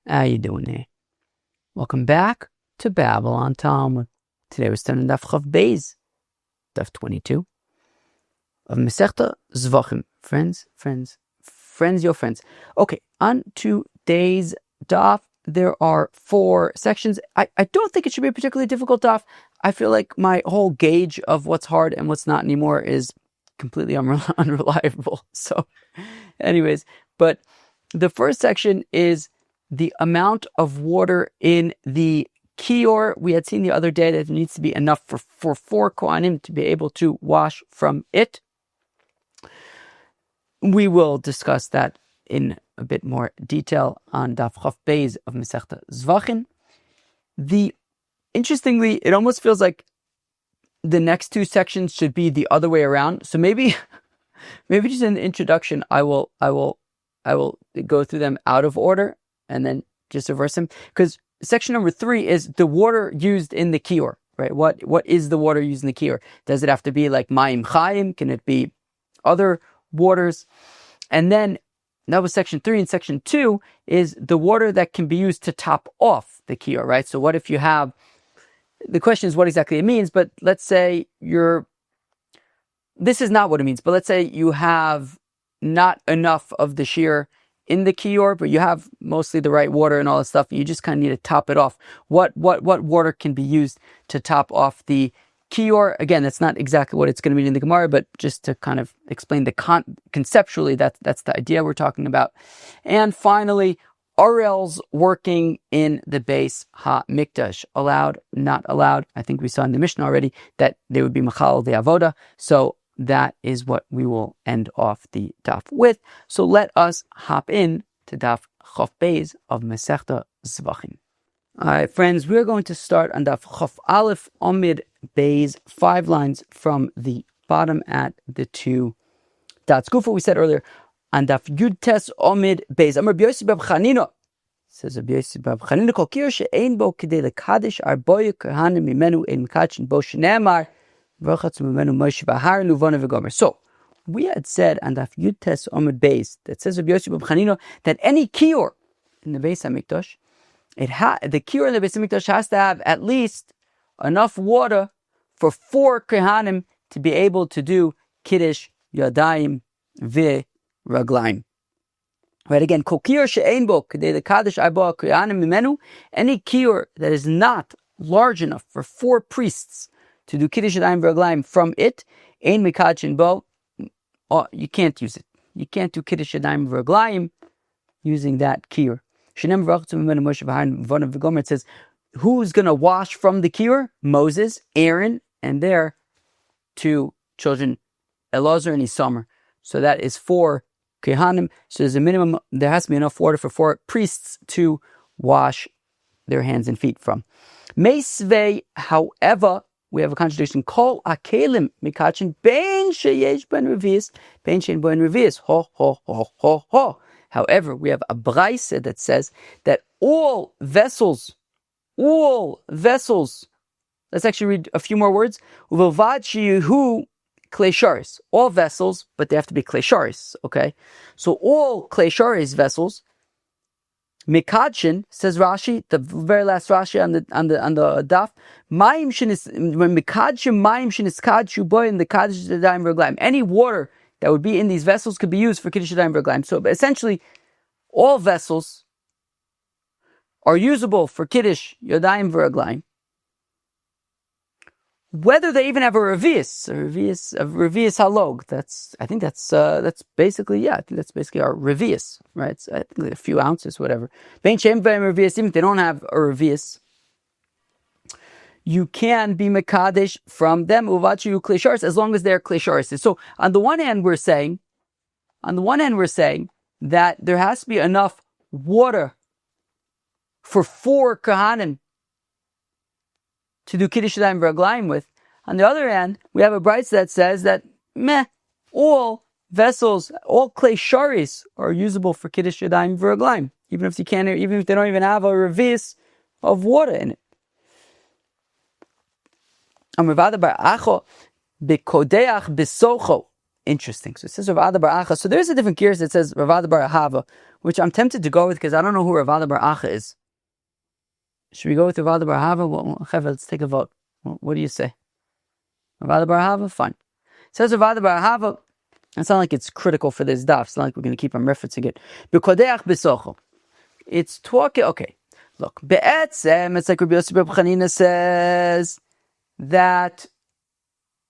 How you doing there? Welcome back to Babble on Talmud. Today we're studying Daf Chof Beis, Daf 22 of Masechta Zevachim. Friends, your friends. Okay, on today's Daf, there are 4 sections. I don't think it should be a particularly difficult Daf. I feel like my whole gauge of what's hard and what's not anymore is completely unreliable. So, anyways, but the first section is the amount of water in the Kiyor. We had seen the other day that it needs to be enough for 4 Kohanim to be able to wash from it. We will discuss that in a bit more detail on Daf Chof Beis of Masechta Zevachim. Interestingly, it almost feels like the next 2 sections should be the other way around. So maybe just in the introduction, I will go through them out of order and then just reverse them. Because section number 3 is the water used in the Kiyor, right? What is the water used in the Kiyor? Does it have to be like Mayim Chaim? Can it be other waters? And then that was section 3, and section 2 is the water that can be used to top off the Kiyor, right? So what if you have, the question is what exactly it means, but let's say this is not what it means, but let's say you have not enough of the shear in the Kiyor, but you have mostly the right water and all that stuff. You just kind of need to top it off. What water can be used to top off the Kiyor? Again, that's not exactly what it's going to mean in the Gemara, but just to kind of explain conceptually, that's the idea we're talking about. And finally, Arels working in the base hamiqdash, allowed, not allowed. I think we saw in the Mishnah already that they would be machal the avoda. So that is what we will end off the daf with. So let us hop in to Daf Chof Beis of Masechta Zevachim. All right, friends, we're going to start on Daf Chof Aleph Omid Beis, 5 lines from the bottom at the 2 dots. Gufa, we said earlier, on Daf Yud Tes Omid Beis. Amar B'Yossi Bab Chanina, says B'Yossi Bab Chanina, Kol Kiyor she'ein bo k'dei lekadosh arboye kohanim mimenu ein mikachin bo shene'amar. So we had said on Daf Yud Tes Omid Beis that says Rabbi Yossi Bab Chanina that any Kiyor in the Beis Hamikdash, the Kiyor in the Beis Hamikdash has to have at least enough water for 4 Kohanim to be able to do Kiddush Yadayim Raglaim. Right, again, Kol Kiyor she'ein bo k'dei lekadosh arboye kohanim mimenu, any Kiyor that is not large enough for 4 priests to do Kiddush Yadayim V'Raglayim from it, Ein Mikachin Bo, you can't use it. You can't do Kiddush Yadayim V'Raglayim using that Kiyor. Shenem V'Rachtu Mimenu Moshe V'Haron V'Vonav V'Gomer, it says, who's going to wash from the Kiyor? Moses, Aaron, and their 2 children, Elazar and Isamar. So that is 4 Kehanim. So there's a minimum, there has to be enough water for 4 priests to wash their hands and feet from. Meisvei, however, we have a contradiction. Kol akelim mikachin bein sheyesh ben revius, bein shein ben revius. Ho ho ho ho ho. However, we have a braisa that says that all vessels. Let's actually read a few more words. Uvilvad sheyehu klesharis. All vessels, but they have to be klesharis. Okay, so all klesharis vessels. Mikachin, says Rashi, the very last Rashi on the daf, Mayim shenis when mikachin mayim sheniskadchu boy in the Kiddush Yadayim V'Raglayim. Any water that would be in these vessels could be used for Kiddush Yadayim V'Raglayim. So essentially, all vessels are usable for Kiddush Yadayim V'Raglayim, whether they even have a revius halog. I think that's basically our revius, right? It's, I think like a few ounces, whatever. Bein she'ein bein revius, even if they don't have a revius, you can be mekadesh from them uvachu klesharis as long as they're klesharis. So on the one hand, we're saying that there has to be enough water for 4 Kohanim to do Kiddush Yadayim V'Raglayim with. On the other hand, we have a braisa that says that all vessels, all clay sharis are usable for Kiddush Yadayim V'Raglayim, even if they don't even have a revius of water in it. Interesting. So it says Rav Ada Bar Acha. So there's a different gears that says Rav Ada Bar Ahava, which I'm tempted to go with because I don't know who Rav Ada Bar Acha is. Should we go with Rav Ada Bar Ahava? Well, let's take a vote. What do you say? Rav Ada Bar Ahava? Fine. It says Rav Ada Bar Ahava. It's not like it's critical for this daf. It's not like we're going to keep on referencing it. B'kodeach b'socho. It's talking, okay. Look, be'etzem, it's like Rabbi Yossi Bar Chanina says that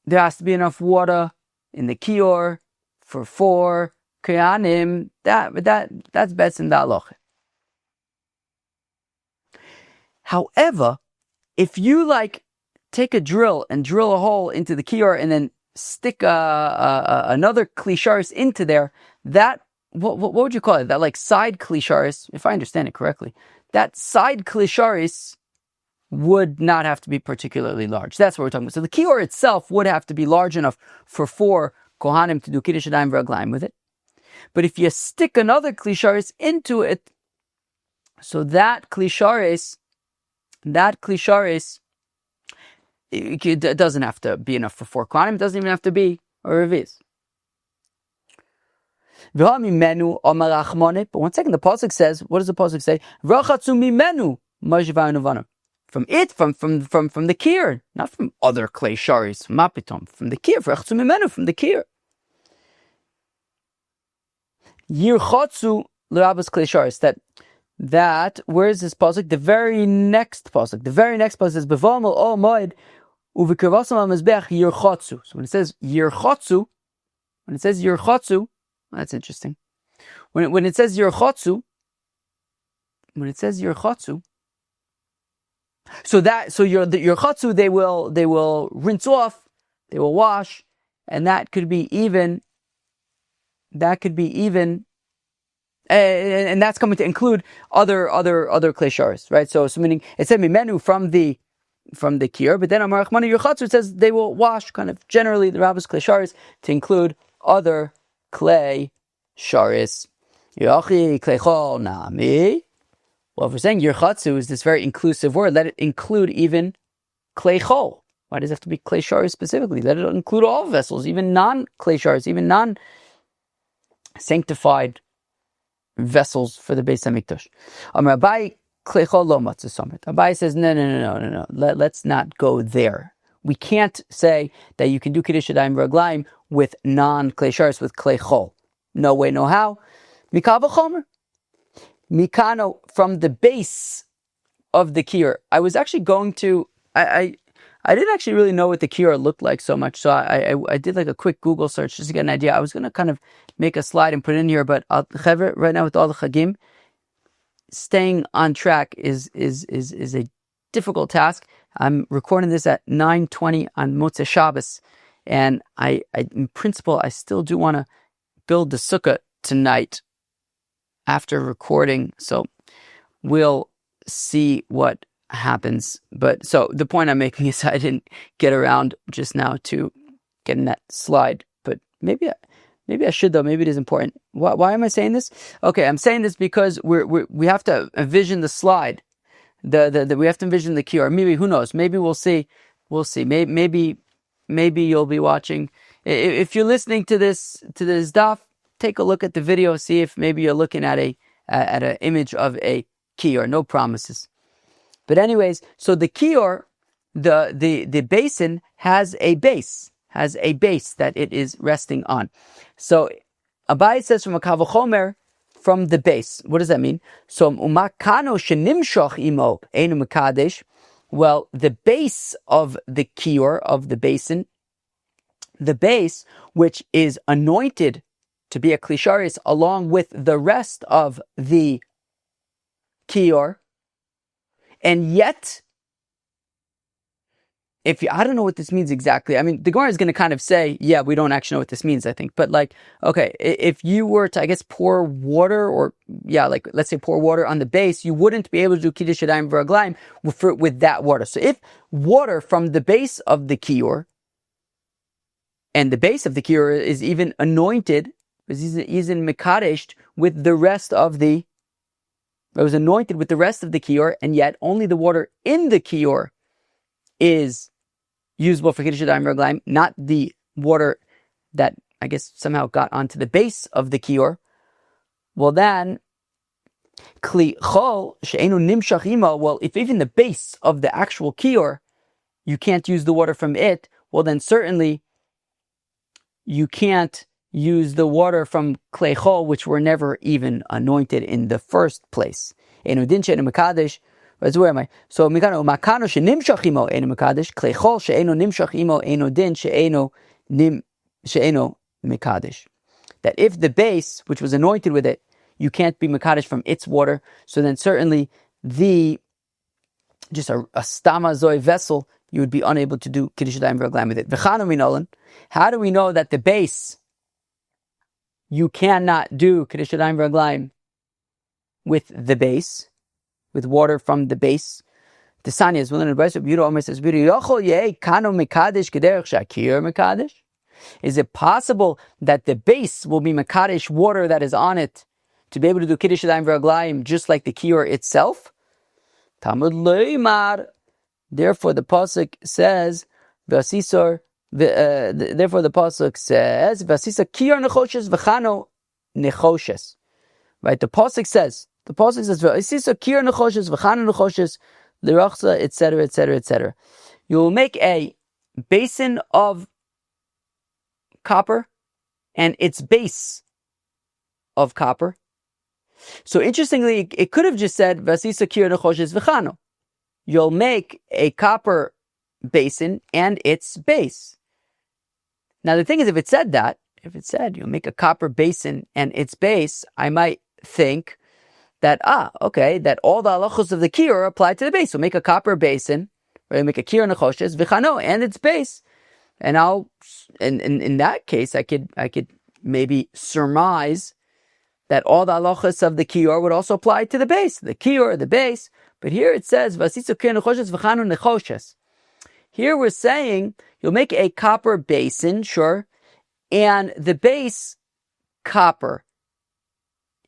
there has to be enough water in the Kiyor for 4 Kohanim. That's betzem da'aloch. However, if you like take a drill and drill a hole into the Kiyor and then stick another klisharis into there, that what would you call it? That like side klisharis, if I understand it correctly, that side klisharis would not have to be particularly large. That's what we're talking about. So the Kiyor itself would have to be large enough for 4 Kohanim to do Kiddush Yadayim v'Raglayim with it. But if you stick another klisharis into it, so that klisharis, it doesn't have to be enough for 4 Kohanim. It doesn't even have to be a reviz. But one second, the pasuk says, what does the pasuk say? From it, from the Kiyor, not from other clay sharis, mapitom, from the Kiyor, from the Kiyor. Yirchotzu l'rabas clay sharis. That where is this pasuk? The very next pasuk says bevamel ol moed uvikirvasam al mizbech yirchotzu. So when it says yirchotzu, that's interesting. When it says yirchotzu, so your chotzu they will rinse off, they will wash, and that could be even, and that's coming to include other klei sharis, right? So meaning it said mimenu from the Kiyor, but then Amar Rachmana your chotzu says they will wash kind of generally the rabbis klei sharis to include other klei sharis. Yochi klei chol nami. Well, if we're saying Yirchatzu is this very inclusive word, let it include even Klei Chol. Why does it have to be Klei Sharis specifically? Let it include all vessels, even non-Klei Sharis, even non-sanctified vessels for the Beis HaMikdash. Abai Klei Chol lo matzah samrit. Abai says, no. Let's not go there. We can't say that you can do Kiddush Yadayim v'Raglayim with non-Klei Sharis, with Klei Chol. No way, no how. Mikal v'chomer. Mikano, from the base of the Kiyor. I was actually going to, I didn't actually really know what the Kiyor looked like so much, so I did like a quick Google search just to get an idea. I was going to kind of make a slide and put it in here, but right now with all the Chagim, staying on track is a difficult task. I'm recording this at 9:20 on Motzei Shabbos, and I in principle, I still do want to build the sukkah tonight after recording, so we'll see what happens. But so the point I'm making is I didn't get around just now to getting that slide, but maybe I should though. Maybe it is important. Why am I saying this? Okay, I'm saying this because we have to envision the slide. The we have to envision the Kiyor. Maybe who knows? Maybe we'll see. Maybe you'll be watching. If you're listening to this daf, take a look at the video, see if maybe you're looking at an image of a Kiyor. No promises. But anyways, so the Kiyor, the basin has a base that it is resting on. So Abai says from a kavachomer, from the base. What does that mean? So umakano shenimshoch imo einu mekadesh. Well, the base of the Kiyor, of the basin, the base which is anointed to be a klisharis along with the rest of the Kiyor, and yet, I don't know what this means exactly. I mean, the Gemara is going to kind of say, yeah, we don't actually know what this means, I think. But like, okay, if you were to, I guess, pour water, let's say pour water on the base, you wouldn't be able to do Kiddush Yadayim v'Raglayim with that water. So if water from the base of the Kiyor, and the base of the Kiyor is even anointed, he's in Mekadesh with the rest of it was anointed with the rest of the Kiyor, and yet only the water in the Kiyor is usable for Kiddush Yadayim v'Raglayim, not the water that I guess, somehow got onto the base of the kiyor, well then, kli chol she'enu nimshach imo, well, if even the base of the actual kiyor, you can't use the water from it, well then certainly you can't use the water from klei chol, which were never even anointed in the first place. Enu din she'enu mekadesh. Where am I? So mikano makano she'nimshach imo enu mekadesh, klei chol she'enu nimshach imo enu din she'enu mekadesh. That if the base, which was anointed with it, you can't be mekadesh from its water, so then certainly just a stama zoe vessel, you would be unable to do kiddush yadayim v'raglayim with it. V'chanu minolan, how do we know that the base, you cannot do kiddush yadayim v'raglayim with the base, with water from the base? The Sanya is willing to advise Rabbi Yehuda Omer says, is it possible that the base will be mekadesh water that is on it to be able to do kiddush yadayim v'raglayim just like the kiyor itself? Talmud loymar. Therefore, the pasuk says, "V'asisor." Therefore, the pasuk says, "V'asisa kiyor nechoshes v'chano nechoshes." Right? The pasuk says, "V'asisa kiyor nechoshes v'chano nechoshes l'rachsa," etc., etc., etc. You will make a basin of copper and its base of copper. So interestingly, it could have just said "Vasisa kiyor nechoshes v'chano." You'll make a copper basin and its base. Now the thing is, if it said you'll make a copper basin and its base, I might think that that all the halachos of the kiyor apply to the base. So make a copper basin, or make a kiyor nechoshes v'chano and its base, and in that case, I could maybe surmise that all the halachas of the kiyor would also apply to the base, the kiyor, the base. But here it says, "Vasisu kiyor nechoshes v'chanu nechoshes." Here we're saying you'll make a copper basin, sure, and the base copper,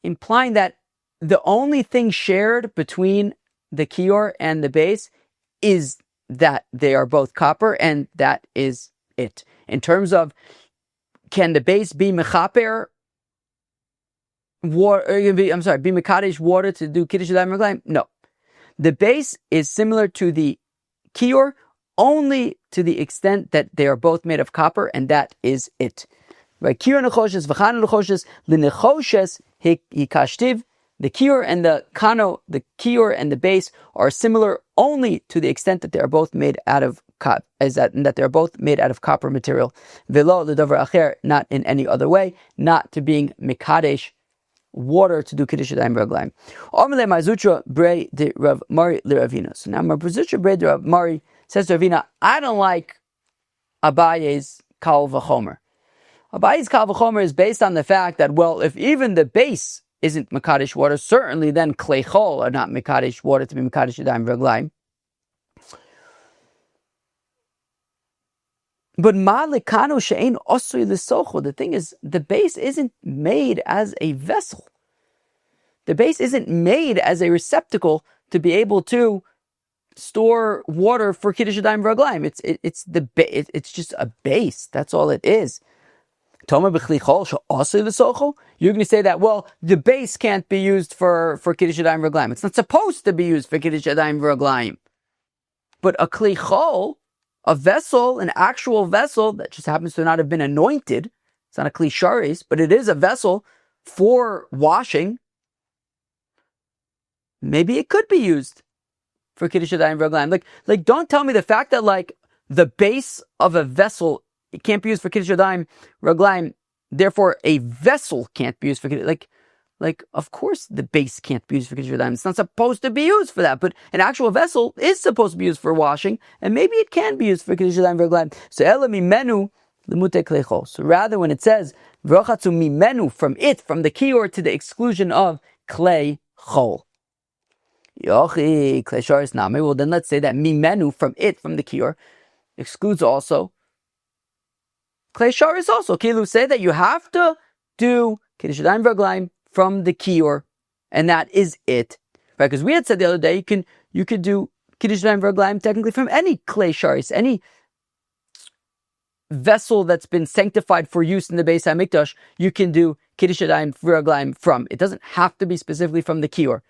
implying that the only thing shared between the kiyor and the base is that they are both copper, and that is it. In terms of, can the base be mechaper water? Be mekadesh water to do kiddush yadayim v'raglayim? No, the base is similar to the kiyor only to the extent that they are both made of copper, and that is it. Right? Kiyor nechoshes v'chano nechoshes l'nechoshes hikashtiv. The kiyor and the kano, the kiyor and the base are similar only to the extent that they are both made out of that they are both made out of copper material. Velo l'davar acher, not in any other way, not to being mekadesh water to do kiddush yadayim v'raglayim. Omele marzutra brei de Rav Mari l'Ravina. So now marzutra brei de Rav Mari says to Ravina, I don't like Abaye's kal v'chomer. Abaye's kal v'chomer is based on the fact that, well, if even the base isn't mekadesh water, certainly then klei chol are not mekadesh water to be mekadesh yadayim v'raglayim. But ma'alikano she'ein osui l'socho. The thing is, the base isn't made as a vessel. The base isn't made as a receptacle to be able to store water for kiddush yadayim v'raglayim. It's just a base. That's all it is. You're going to say that, well, the base can't be used for kiddush yadayim v'raglayim. It's not supposed to be used for kiddush yadayim v'raglayim. But a kli chol, a vessel, an actual vessel that just happens to not have been anointed, it's not a kli sharis, but it is a vessel for washing, maybe it could be used for kiddush yadayim v'raglayim. Like, don't tell me the fact that like the base of a vessel, it can't be used for kiddush yadayim v'raglayim, therefore a vessel can't be used for kiddush. Like, of course the base can't be used for kiddush yadayim. It's not supposed to be used for that, but an actual vessel is supposed to be used for washing, and maybe it can be used for kiddush yadayim v'raglayim. So ela mimenu l'mute klei chol. So rather, when it says v'rochatzu mimenu, from the kiyor to the exclusion of klei chol. Yochi klei sharis name. Well, then let's say that mimenu, from the kiyor, excludes also klei sharis also. Kilu say that you have to do kiddush yadayim v'raglayim from the kiyor, and that is it, right? Because we had said the other day you could do kiddush yadayim v'raglayim technically from any klei sharis, any vessel that's been sanctified for use in the Beis HaMikdash, you can do Kiddush Yadayim V'Raglayim from. It doesn't have to be specifically from the Kiyor.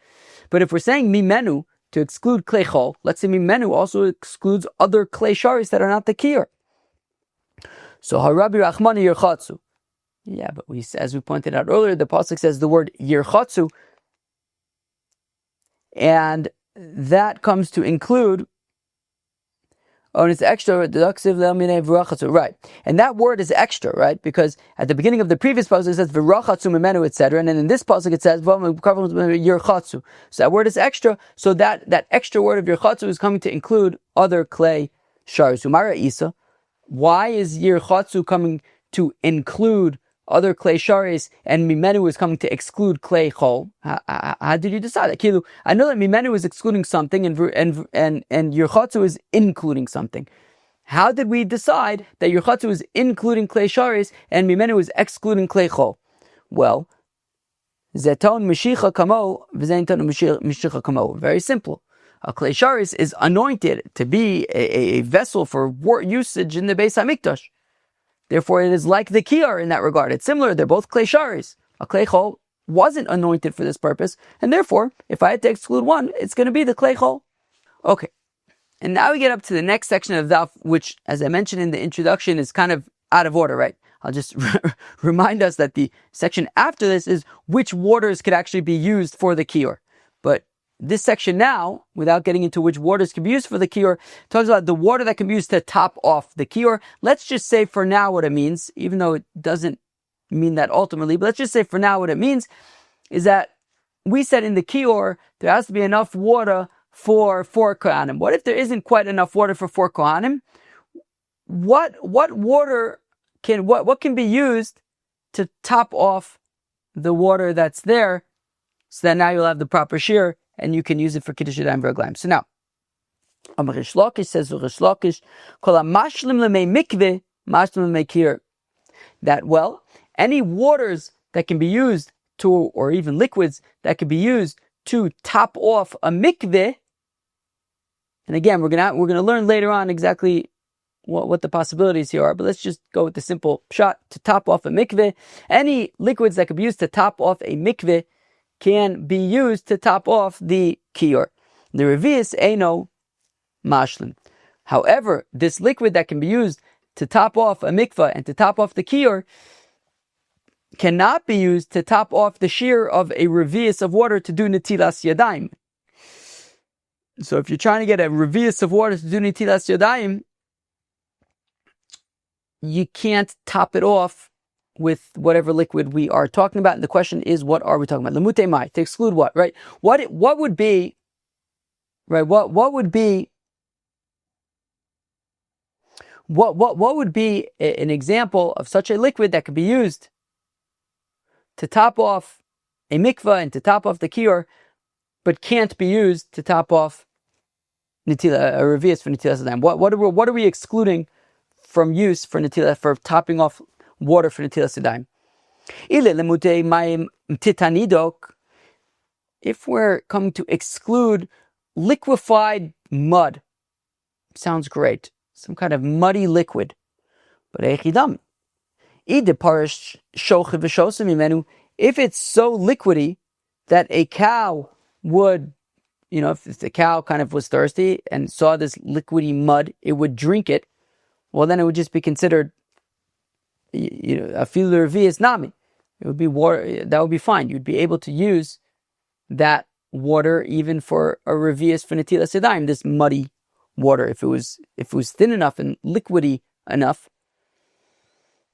But if we're saying Mimenu to exclude Klei Chol, let's say Mimenu also excludes other Klei Sharis that are not the Kiyor. So Harabi Rachmani Yerchatzu. Yeah, but as we pointed out earlier, the pasuk says the word Yerchatzu, and that comes to include. Oh, and it's extra, right? And that word is extra, right? Because at the beginning of the previous pasuk it says v'rachatzu mimenu, etc., and then in this pasuk it says yerchatzu. So that word is extra. So that extra word of yerchatzu is coming to include other klei sharis. Umara Isa, why is yerchatzu coming to include other klei sharis, and mimenu is coming to exclude klei chol? How did you decide that? Kilu, I know that mimenu is excluding something, and yerchatzu is including something. How did we decide that yerchatzu is including klei sharis and mimenu is excluding klei chol? Well, zeton mishicha kamo v'zeton mishicha kamo. Very simple. A klei sharis is anointed to be a vessel for usage in the Beis HaMikdash. Therefore, it is like the Kiyor in that regard. It's similar. They're both klei sharis. A klei chol wasn't anointed for this purpose, and therefore, if I had to exclude one, it's going to be the klei chol. Okay, and now we get up to the next section of Daf, which, as I mentioned in the introduction, is kind of out of order, right? I'll just remind us that the section after this is which waters could actually be used for the Kiyor. But this section now, without getting into which waters can be used for the Kiyor, talks about the water that can be used to top off the Kiyor. Let's just say for now what it means, even though it doesn't mean that ultimately, but let's just say for now what it means is that we said in the Kiyor, there has to be enough water for 4 Kohanim. What if there isn't quite enough water for 4 Kohanim? What water what can be used to top off the water that's there, so that now you'll have the proper shear and you can use it for Kiddush Yadayim V'Raglayim. So now, Rish Lakish says, Rish Lakish, Kol HaMashlim L'mei Mikveh, Mashlim L'mei Kiyor. That, well, any waters that can be used to, or even liquids that can be used to top off a mikveh, and again, we're gonna learn later on exactly what the possibilities here are, but let's just go with the simple shot to top off a mikveh. Any liquids that can be used to top off a mikveh can be used to top off the Kiyor. The revius eino mashlim. However, this liquid that can be used to top off a mikveh and to top off the Kiyor cannot be used to top off the shear of a revius of water to do netilas yadayim. So if you're trying to get a revius of water to do netilas yadayim, you can't top it off with whatever liquid we are talking about. And the question is, what are we talking about? Lemute mai, to exclude what, right? What would be, right? What would be an example of such a liquid that could be used to top off a mikvah and to top off the Kiyor, but can't be used to top off a revius for netilas yadayim? What are we excluding from use for netilas, for topping off water for netilas yadayim? If we're coming to exclude liquefied mud, sounds great, some kind of muddy liquid, but if it's so liquidy that a cow would, if the cow kind of was thirsty and saw this liquidy mud, it would drink it, well, then it would just be considered, a filu revius nami. It would be water, that would be fine. You'd be able to use that water even for a revius for netilas yadayim, this muddy water, if it was thin enough and liquidy enough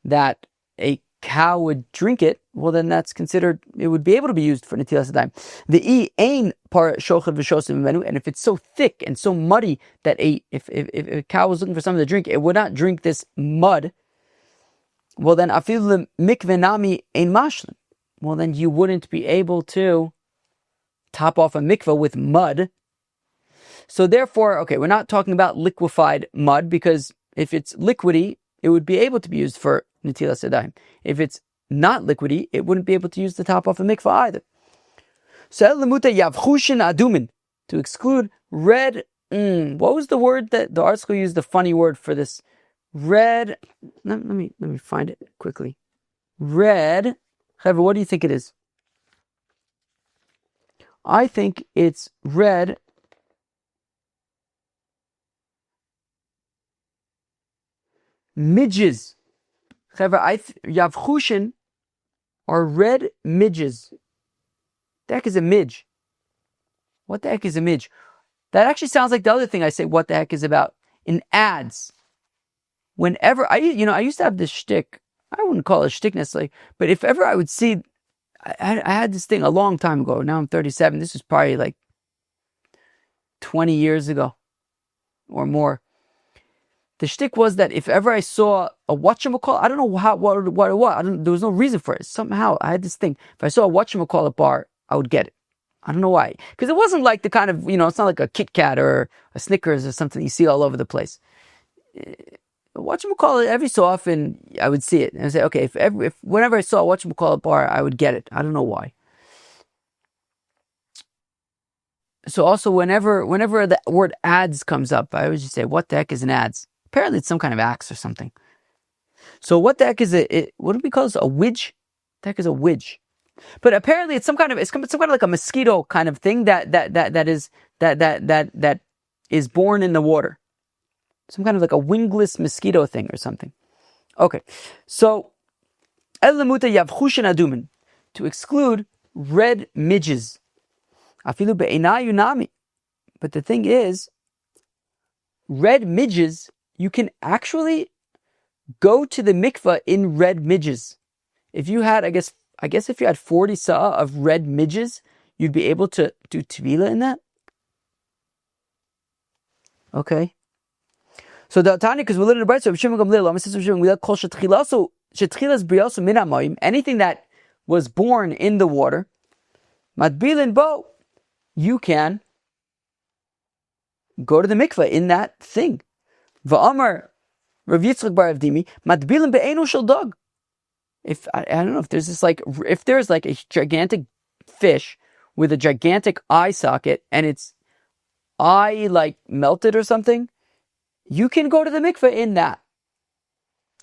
that a cow would drink it, well, then that's considered, it would be able to be used for netilas yadayim. The ein par shochad v'shosim menu, and if it's so thick and so muddy that if a cow was looking for something to drink, it would not drink this mud, well then afilu mikveh nami ein mashlim. Well, then you wouldn't be able to top off a mikveh with mud. So therefore, okay, we're not talking about liquefied mud, because if it's liquidy, it would be able to be used for netilas yadayim. If it's not liquidy, it wouldn't be able to use the top off a mikveh either. So yavchushin adumin, to exclude red. What was the word that the article used? The funny word for this red. Let me find it quickly. Red. However, what do you think it is? I think it's red midges. Yavchushin are red midges. The heck is a midge? What the heck is a midge? That actually sounds like the other thing I say, what the heck is about in ads. Whenever I used to have this shtick. I wouldn't call it a shtick necessarily, but if ever I would see, I had this thing a long time ago. Now I'm 37. This was probably like 20 years ago or more. The shtick was that if ever I saw a whatchamacallit, I don't know what it was. There was no reason for it. Somehow I had this thing. If I saw a whatchamacallit bar, I would get it. I don't know why. Because it wasn't like the kind of, it's not like a Kit Kat or a Snickers or something you see all over the place. Whatchamacallit, every so often I would see it. And I say, okay, if whenever I saw a whatchamacallit bar, I would get it. I don't know why. So also whenever the word ads comes up, I always just say, what the heck is an ads? Apparently it's some kind of axe or something. So what the heck is it? What do we call this? A widge? What the heck is a widge? But apparently it's some kind of like a mosquito kind of thing that is born in the water. Some kind of like a wingless mosquito thing or something. Okay, so elamuta yavchushin adumin, to exclude red midges. Afilu be'enayu nami. But the thing is, red midges, you can actually go to the mikvah in red midges. If you had, I guess if you had 40 sa'ah of red midges, you'd be able to do tevilah in that. Okay. So the Tanya, because we're living in the bright side of Shimon Gamliel, we let kol shetchilas briyasu min hamayim, anything that was born in the water, matbilin bo, you can go to the mikveh in that thing. Va'amar Rav Yitzchak bar Avdimi, matbilin be'enu shel dog. If I don't know if there's like a gigantic fish with a gigantic eye socket and its eye like melted or something, you can go to the mikveh in that.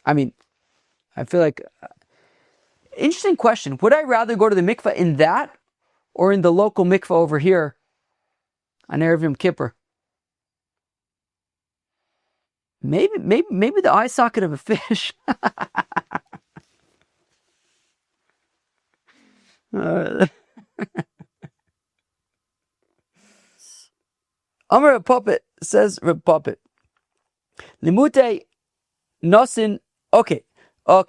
I mean, I feel like interesting question. Would I rather go to the mikveh in that or in the local mikveh over here on Erev Yom Kippur? Maybe the eye socket of a fish. Amar a puppet says Puppet. Limute nosin. Okay.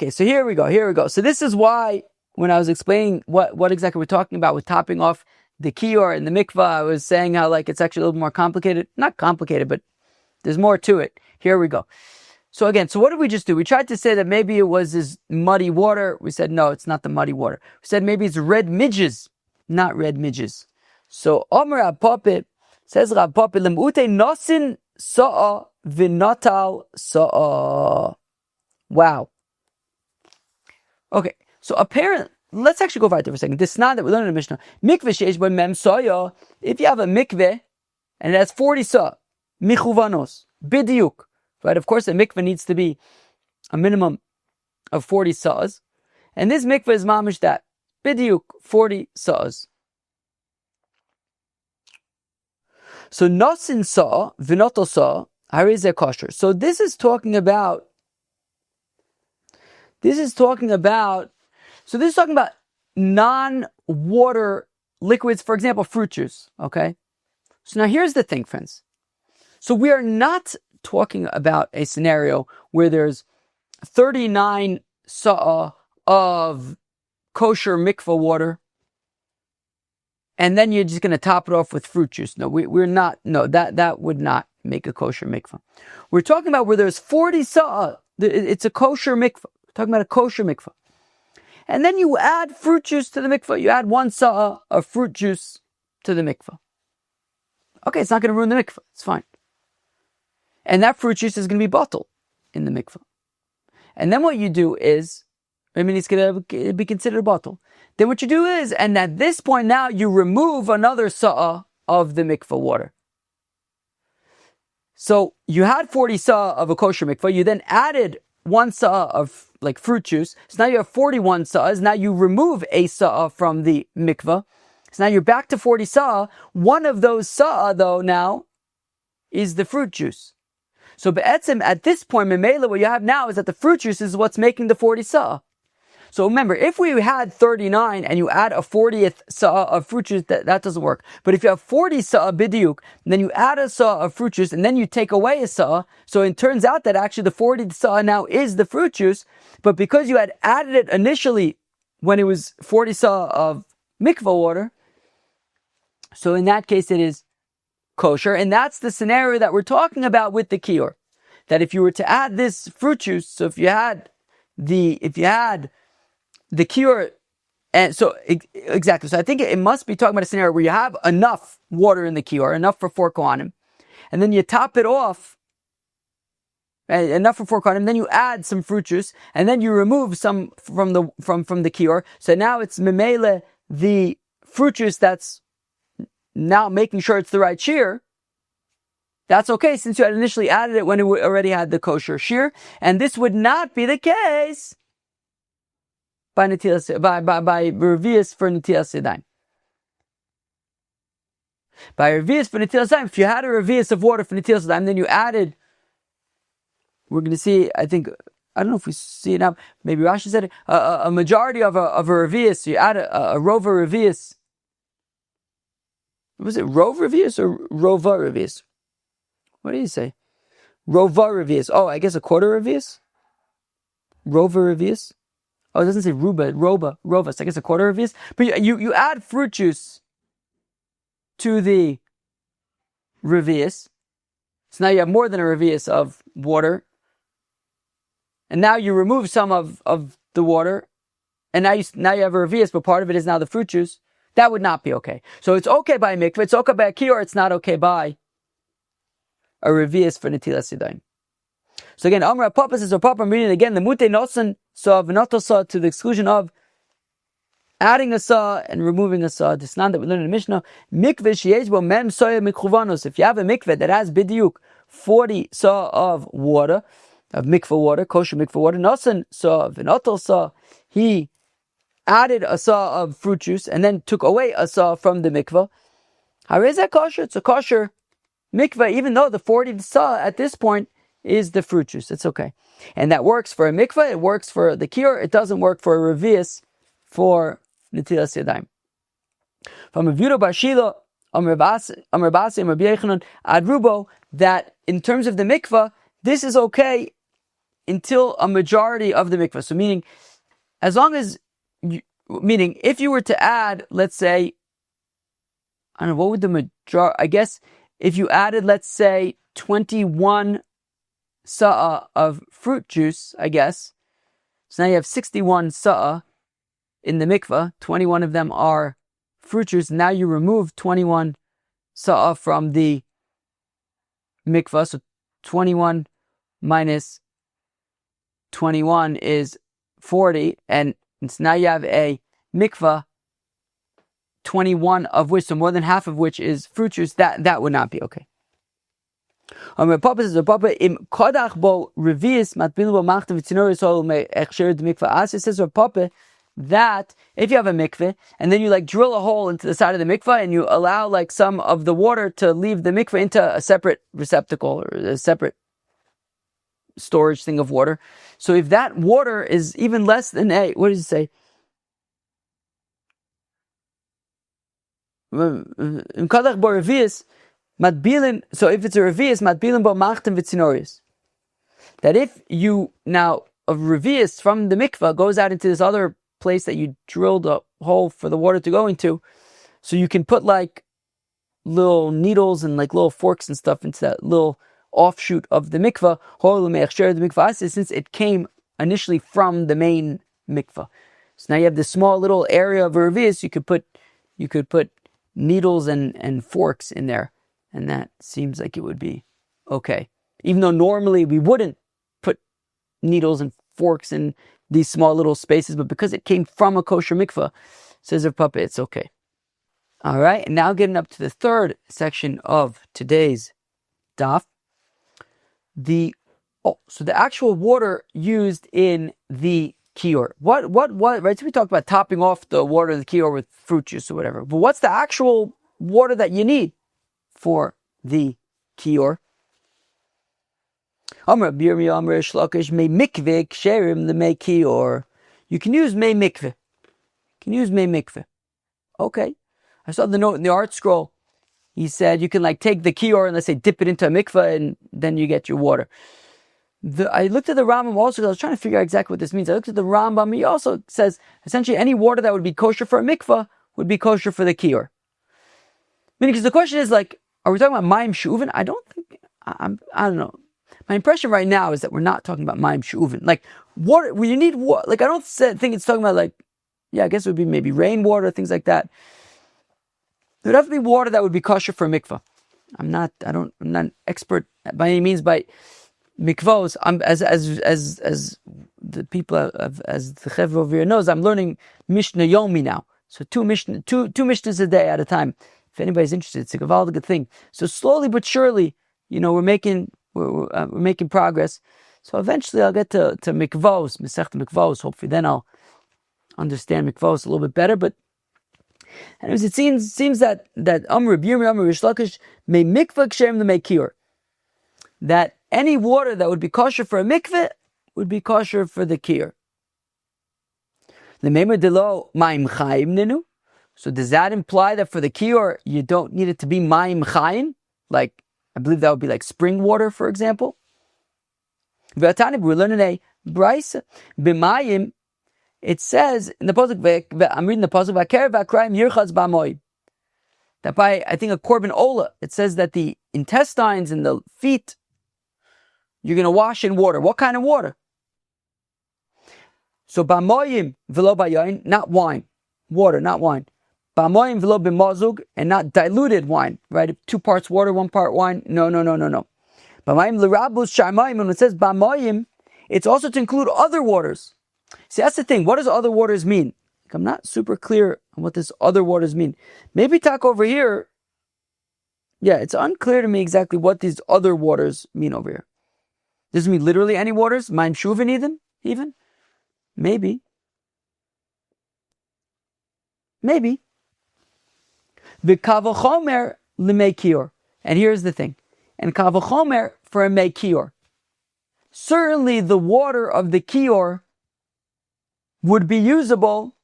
So here we go. So this is why when I was explaining what exactly we're talking about with topping off the kiyor and the mikvah, I was saying how like it's actually a little more complicated. Not complicated, but there's more to it. Here we go. So again, what did we just do? We tried to say that maybe it was this muddy water. We said no, it's not the muddy water. We said maybe it's red midges, not red midges. So Omer Apopit says Rapopit lemute nosin sa'a v'natal sa'a. Wow. Okay, so apparently, let's actually go right there for a second. This is not that we learned in the Mishnah. Mikveh sheish by mem soya. If you have a mikveh and it has 40 sa'a, michuvanos, bidiyuk. Right, of course, a mikveh needs to be a minimum of 40 sa'as. And this mikveh is mamish that. Bidiyuk, 40 sa'as. So, nosin sa'a, v'noto sa'a, harizeh kosher. So, this is talking about non-water liquids, for example, fruit juice. Okay? So, now here's the thing, friends. So, we are not talking about a scenario where there's 39 sa'ah of kosher mikvah water and then you're just going to top it off with fruit juice. No, we're not. No, that would not make a kosher mikvah. We're talking about where there's 40 sa'ah. It's a kosher mikvah. We're talking about a kosher mikvah. And then you add fruit juice to the mikvah. You add 1 sa'ah of fruit juice to the mikvah. Okay, it's not going to ruin the mikvah. It's fine. And that fruit juice is going to be bottled in the mikvah. And then what you do is, it's going to be considered a bottle. Then what you do is, and at this point now, you remove another sa'ah of the mikvah water. So you had 40 sa of a kosher mikvah. You then added 1 sa of like fruit juice. So now you have 41 sa'as. Now you remove a sa from the mikvah. So now you're back to 40 sa. One of those sa though now is the fruit juice. So be'etzim, at this point, memela, what you have now is that the fruit juice is what's making the 40 sa. So remember, if we had 39 and you add a 40th sa of fruit juice, that doesn't work. But if you have 40 sa bidiyuk, then you add a sa of fruit juice, and then you take away a sa, so it turns out that actually the 40th sa now is the fruit juice, but because you had added it initially when it was 40 sa of mikvah water, so in that case it is kosher, and that's the scenario that we're talking about with the kiyor. That if you were to add this fruit juice, so if you had the kiyor, and so exactly. So I think it must be talking about a scenario where you have enough water in the kiyor, enough for 4 kohanim, and then you top it off, enough for 4 kohanim. Then you add some fruit juice, and then you remove some from the kiyor. So now it's memele the fruit juice that's now making sure it's the right shear. That's okay since you had initially added it when it already had the kosher shear, and this would not be the case by revius for netilas yadayim. By revius for netilas yadayim, if you had a revius of water for netilas yadayim, then you added. We're going to see. I don't know if we see it now. Maybe Rashi said it. A majority of a revius. So you add a rova revius. Was it rov revius or rova revius? What do you say? Rova revius. Oh, I guess a quarter revius. Rova revius. Oh, it doesn't say ruba, rova. So I guess a quarter revius. But you add fruit juice to the revius. So now you have more than a revius of water. And now you remove some of the water. And now you have a revius, but part of it is now the fruit juice. That would not be okay. So it's okay by mikveh, it's okay by a kiyor, it's not okay by a revius for netilas yadayim. So again, Amar Papa says, Papa, I'm reading again, the mute nosan saw v'noto saw to the exclusion of adding a saw and removing a saw. This nan that we learned in the Mishnah, mikveh sheyesh bo mem soya mikhuvanos. If you have a mikveh that has bidiyuk 40 saw of water, of mikveh water, kosher mikveh water, nosan saw v'noto saw, he added a saw of fruit juice and then took away a saw from the mikveh. How is that kosher? It's a kosher mikveh, even though the 40th saw at this point is the fruit juice. It's okay. And that works for a mikveh, it works for the kiyor, it doesn't work for a revius for netilas yadayim. From a Viuda Bar Shila, Amar Basi, Amar Rabbi Yechanan, Ad Rubo, that in terms of the mikveh, this is okay until a majority of the mikveh. So meaning, as long as meaning, if you were to add, let's say, I don't know, what would the majority, I guess, if you added, let's say, 21 sa'a of fruit juice, I guess, so now you have 61 sa'a in the mikveh, 21 of them are fruit juice, now you remove 21 sa'a from the mikveh, so 21 minus 21 is 40, and so now you have a mikveh, 21 of which, so more than half of which is fruit juice, that would not be okay. Papa says, Papa, im kodach bo revius matbil bo machtem v'tzinoris ol me'echsher the mikveh as. It says, Papa, that if you have a mikveh and then you like drill a hole into the side of the mikveh and you allow like some of the water to leave the mikveh into a separate receptacle or a separate storage thing of water. So if that water is even less than what does it say? So if it's a revius, matbilin bo machtem v'tzinoris. That if you now a revius from the mikveh goes out into this other place that you drilled a hole for the water to go into, so you can put like little needles and like little forks and stuff into that little offshoot of the mikveh, since it came initially from the main mikveh. So now you have this small little area of a revius, you could put needles and forks in there, and that seems like it would be okay. Even though normally we wouldn't put needles and forks in these small little spaces, but because it came from a kosher mikveh, says Rav Papa, it's okay. All right, and now getting up to the third section of today's daf. So the actual water used in the kiyor. What, right? So we talked about topping off the water of the kiyor with fruit juice or whatever. But what's the actual water that you need for the kiyor? You can use mei mikveh. Okay. I saw the note in the art scroll. He said you can take the kiyor and let's say dip it into a mikveh and then you get your water. I looked at the Rambam also because I was trying to figure out exactly what this means. I looked at the Rambam. He also says essentially any water that would be kosher for a mikveh would be kosher for the kiyor. Meaning, because the question is are we talking about mayim she'uven? I don't think. I don't know. My impression right now is that we're not talking about mayim she'uven. Water, when you need water, I don't think it's talking about I guess it would be maybe rainwater, things like that. There would have to be water that would be kosher for a mikveh. I'm not an expert by any means by mikvahs. I'm as the people as the Chevra over here knows, I'm learning Mishnah Yomi now. So two Mishnahs a day at a time. If anybody's interested, it's a good thing. So slowly but surely, we're making progress. So eventually I'll get to mikvahs, Masechta mikvahs. Hopefully then I'll understand mikvahs a little bit better. But anyways, it seems that Amr Yirmi Amr Rish Lakish may mikvah ksherim the kiyor. That any water that would be kosher for a mikveh would be kosher for the kiyor. So does that imply that for the kiyor you don't need it to be mayim chayim? I believe that would be spring water, for example. We're learning a brisa. B'mayim, it says in the pasuk. I'm reading the pasuk. That by I think a korban ola, it says that the intestines and the feet you're going to wash in water. What kind of water? So b'moyim v'lo b'yayin, not wine, water, not wine. B'moyim v'lo b'mazug, and not diluted wine, right? 2 parts water, 1 part wine. No. B'moyim l'rabus sh'amayim. When it says b'moyim, it's also to include other waters. See, that's the thing. What does other waters mean? I'm not super clear on what this other waters mean. Maybe talk over here. Yeah, it's unclear to me exactly what these other waters mean over here. Does it mean literally any waters? Mayim shuvin even? Maybe. The kavachomer l'mei kiyor. And here's the thing. And kavachomer for a mei kiyor. Certainly the water of the kiyor would be usable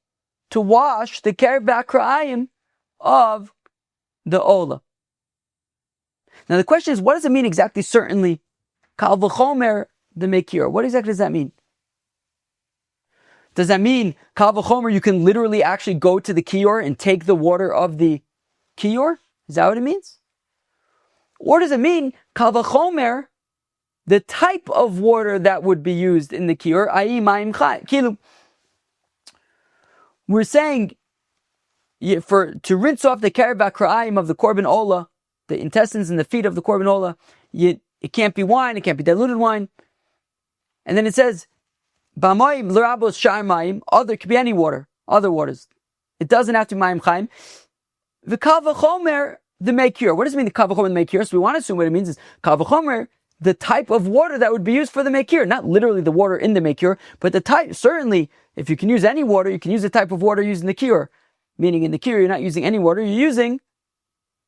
to wash the kerev v'akra'ayim of the ola. Now the question is, what does it mean exactly? Certainly, kal v'chomer the mei kiyor. What exactly does that mean? Does that mean kal v'chomer you can literally actually go to the kiyor and take the water of the kiyor? Is that what it means? Or does it mean kal v'chomer the type of water that would be used in the kiyor, i.e. mayim chayim? We're saying to rinse off the kerev v'akra'ayim of the korban ola, the intestines and the feet of the korban ola, it can't be wine, it can't be diluted wine. And then it says, b'mayim l'rabos sh'amayim, other, could be any water, other waters. It doesn't have to be mayim chayim. The kal v'chomer, the mei kiyor. What does it mean, the kal v'chomer, the mei kiyor? So we want to assume what it means is kal v'chomer, the type of water that would be used for the mei kiyor. Not literally the water in the mei kiyor, but the type. Certainly, if you can use any water, you can use the type of water used in the kiyor. Meaning in the kiyor, you're not using any water, you're using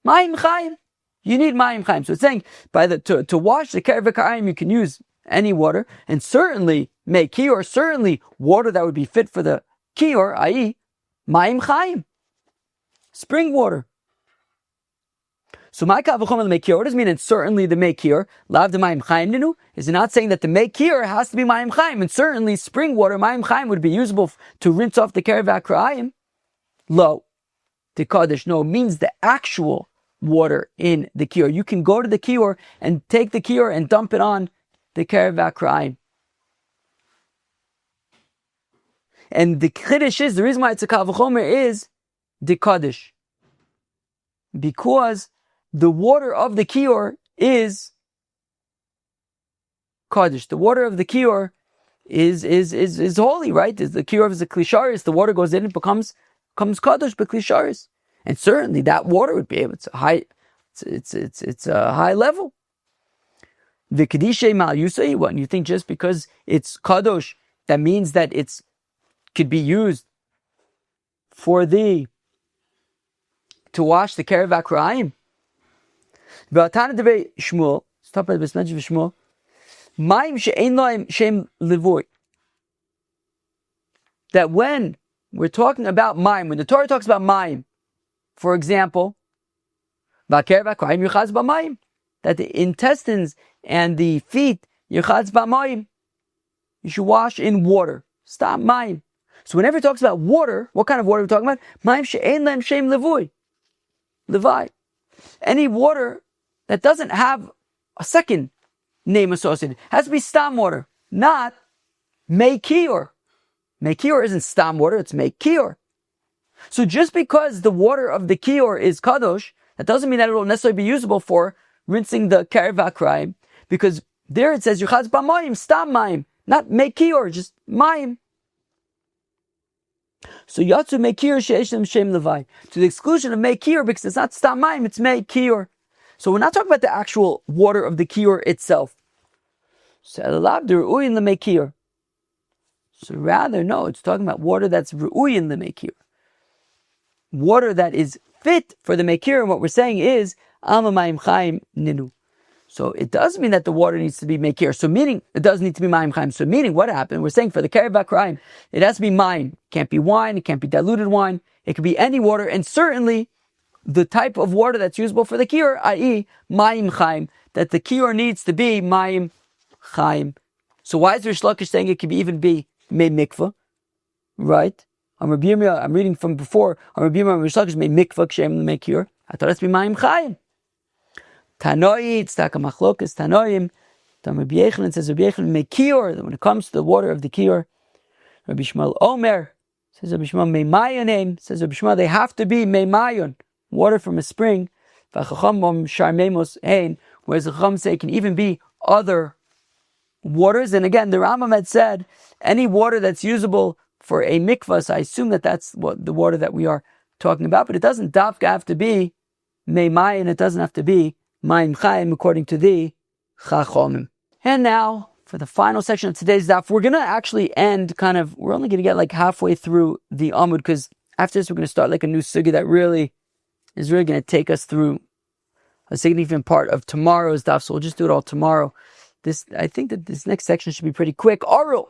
mayim chayim. You need mayim chayim. So it's saying to wash the kerev v'akra'ayim, you can use any water, and certainly mei kiyor, certainly water that would be fit for the kiyor, i.e. mayim chayim, spring water. So my kal v'chomer mei kiyor, what does it mean? And certainly the mei kiyor, lav de mayim chayim ninu, is it not saying that the mei kiyor has to be mayim chayim, and certainly spring water, mayim chayim, would be usable to rinse off the kerev v'akra'ayim? Lo, the kaddish, no, means the actual water in the kiyor. You can go to the kiyor and take the kiyor and dump it on the kerev v'akra'ayim. And the chiddush is, the reason why it's a kal v'chomer is the kaddish. Because the water of the kiyor is kaddish. The water of the kiyor is holy, right? The kiyor is a klisharis. The water goes in, it becomes kaddish, but klisharis. And certainly that water would be able to it's a high level. V'kedishay mal yusay. What, and you think just because it's kadosh, that means that it's could be used for to wash the kerev akrayim? V'atana devei Shmuel. Stop at the message of Shmuel. Mayim she'ein lo'im shem levoy. That when we're talking about mayim, when the Torah talks about mayim, for example, that the intestines and the feet, you should wash in water. Stop mayim. So whenever it talks about water, what kind of water are we talking about? Mayim she'ein lo'im shem levoy. Levi. Any water that doesn't have a second name associated. It has to be stam water, not mei kiyor. Mei kiyor isn't stam water, it's mei kiyor. So just because the water of the kiyor is kadosh, that doesn't mean that it will necessarily be usable for rinsing the kerev akrayim, because there it says yuchaz b'mayim, stam mayim, not mei kiyor, just mayim. So yatsu mei kiyor she'eshem shem levi, to the exclusion of mei kiyor, because it's not stam mayim, it's mei kiyor. So we're not talking about the actual water of the kiyor itself. So rather, no, it's talking about water that's ru'uyin l'mekir. Water that is fit for the mekir, and what we're saying is, alma ma'im chaim ninu. So it does mean that the water needs to be mekir. So meaning, it does need to be ma'im chaim. So meaning, what happened? We're saying for the kerev akrayim, it has to be ma'im. It can't be wine, it can't be diluted wine, it could be any water, and certainly, the type of water that's usable for the kiyor, i.e., mayim chaim, that the kiyor needs to be mayim chaim. So why is Rish Lakish saying it could even be mei mikvah? Right? I'm reading from before. Rish Lakish mei mikvah kshem mei kiyor. I thought it has to be mayim chaim. Tanoi, it's taka machlokas tanoim. Rabbi Yechon says Rabbi Yechon mei kiyor. When it comes to the water of the kiyor, Rabbi Shmuel Omer says Rabbi Shmuel mei mayonim. Says Rabbi Shmuel they have to be mei mayon. Water from a spring, whereas the Chacham say it can even be other waters. And again, the Rambam had said any water that's usable for a mikvah, so I assume that that's what the water that we are talking about, but it doesn't dafka have to be mei and it doesn't have to be mayim chaim according to the Chachamim. And now, for the final section of today's daf, we're going to actually end we're only going to get like halfway through the Amud, because after this we're going to start like a new sugya that is really going to take us through a significant part of tomorrow's daf, so we'll just do it all tomorrow. I think that this next section should be pretty quick. Arel,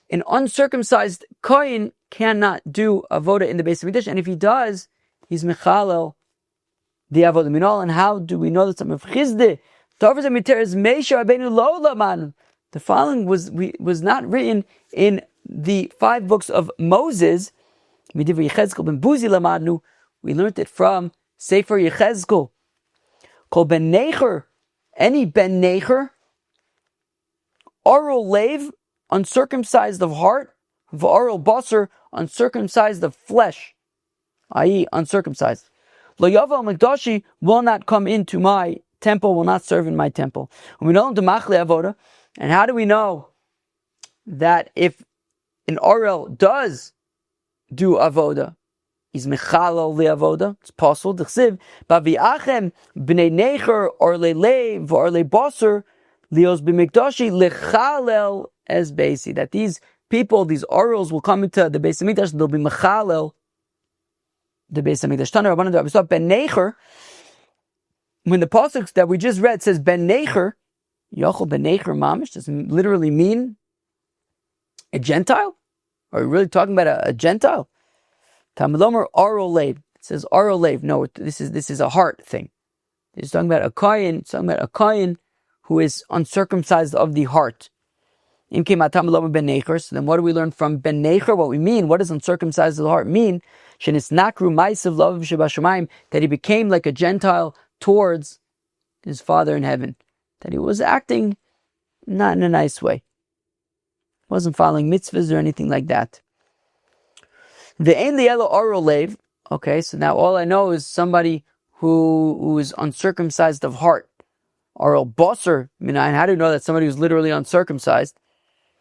an uncircumcised kohen cannot do avoda in the Beis Hamikdash, and if he does, he's mechalel the avoda minol. And how do we know that? Some of chizde, the following was not written in the 5 books of Moses. We learned it from Sefer Yechezkel. Kol ben necher, any ben necher, Arel leiv, uncircumcised of heart, v'arel basar, uncircumcised of flesh, i.e. uncircumcised. Lo yavo hamiqdashi, will not come into my temple, will not serve in my temple. And how do we know that if an Arel does do avoda, he's mechalal liavoda, it's possible. D'chsiv, baviachem b'nei necher orle leiv v'orle basar lios b'mikdashi lechalel as basi. That these people, these Arels, will come into the Beis Hamikdash, they'll be mechalel the Beis Hamikdash. Tana Rabbanan Rabbi ben necher. When the pasuk that we just read says ben necher, Yachol ben necher mamish doesn't literally mean a Gentile. Are we really talking about a Gentile? Tamilomer Arel leiv. It says Arel leiv. No, this is a heart thing. It's talking about a kohen. It's talking about a kohen who is uncircumcised of the heart. So then what do we learn from ben necher? What we mean? What does uncircumcised of the heart mean? That he became like a Gentile towards his Father in heaven. That he was acting not in a nice way. Wasn't following mitzvahs or anything like that. The ein lielo Arel leiv. Okay, so now all I know is somebody who is uncircumcised of heart. Arel basar minayin. How do you know that somebody who's literally uncircumcised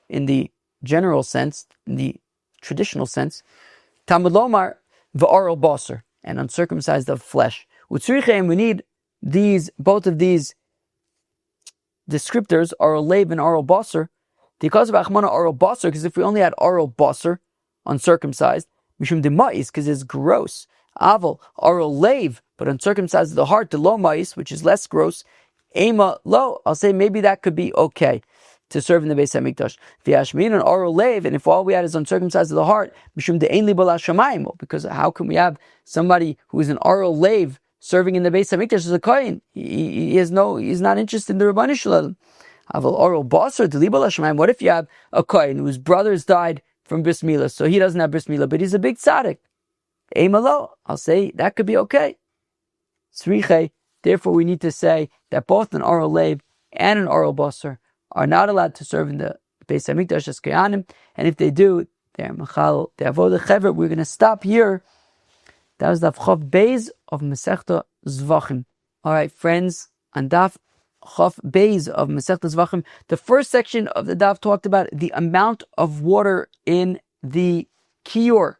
in the general sense, in the traditional sense? Talmud lomar v'arel basar, and uncircumcised of flesh. Utzrichem, we need both of these descriptors, Arel Lev and Arel Basar, because of Achmana Arel Basar, because if we only had Arel Basar, uncircumcised, Mishum de Mais, because it's gross. Aval, Arel Lev, but uncircumcised of the heart, the lo Mais, which is less gross. Ema lo, I'll say maybe that could be okay to serve in the Beis Hamikdash. V'yashmin and Arel Lev, and if all we had is uncircumcised of the heart, Mishum de Ein li bala shamayim, because how can we have somebody who is an Arel Lev serving in the Beis Hamikdash as a kohen? He's not interested in the Rabbanu Shalom. Aval Arel Basar de li bala shamayim. What if you have a kohen whose brothers died from bris milah, so he doesn't have bris milah, but he's a big tzaddik? Ema lo, I'll say that could be okay. Sriche, therefore we need to say that both an Arel Lev and an Arel Basar are not allowed to serve in the Beis Hamikdash as Kohanim, and if they do, they're Machal, they avodah Chever. We're going to stop here. That was Daf Chof Beis of Masechta Zevachim. All right, friends, on Daf Chof Beis of Masechta Zevachim, the first section of the Daf talked about the amount of water in the Kiyor.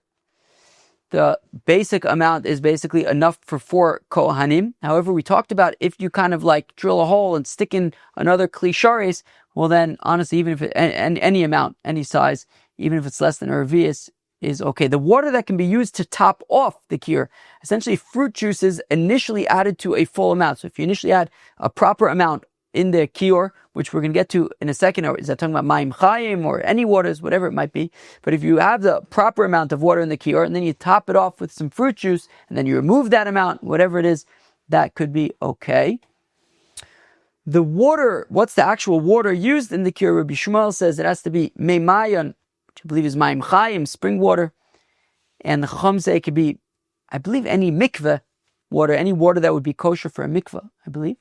The basic amount is basically enough for 4 Kohanim. However, we talked about if you kind of like drill a hole and stick in another Kli Sharis, well then, honestly, even if any amount, any size, even if it's less than a Revius, is okay. The water that can be used to top off the Kiyor, essentially fruit juices initially added to a full amount. So if you initially add a proper amount in the Kiyor, which we're going to get to in a second, or is that talking about Mayim Chayim or any waters, whatever it might be. But if you have the proper amount of water in the Kiyor, and then you top it off with some fruit juice, and then you remove that amount, whatever it is, that could be okay. The water, what's the actual water used in the Kiyor? Rabbi Shmuel says it has to be Meimayon, which I believe is Mayim Chayim, spring water. And the Chacham say it could be, I believe, any mikveh water, any water that would be kosher for a mikveh, I believe.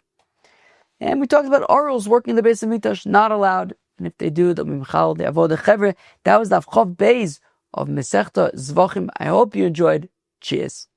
And we talked about Arels working in the Beis Hamikdash, not allowed. And if they do, they'll be Mechal, the Avodah Chevre. That was Daf Chof Beis of Masechta Zevachim. I hope you enjoyed. Cheers.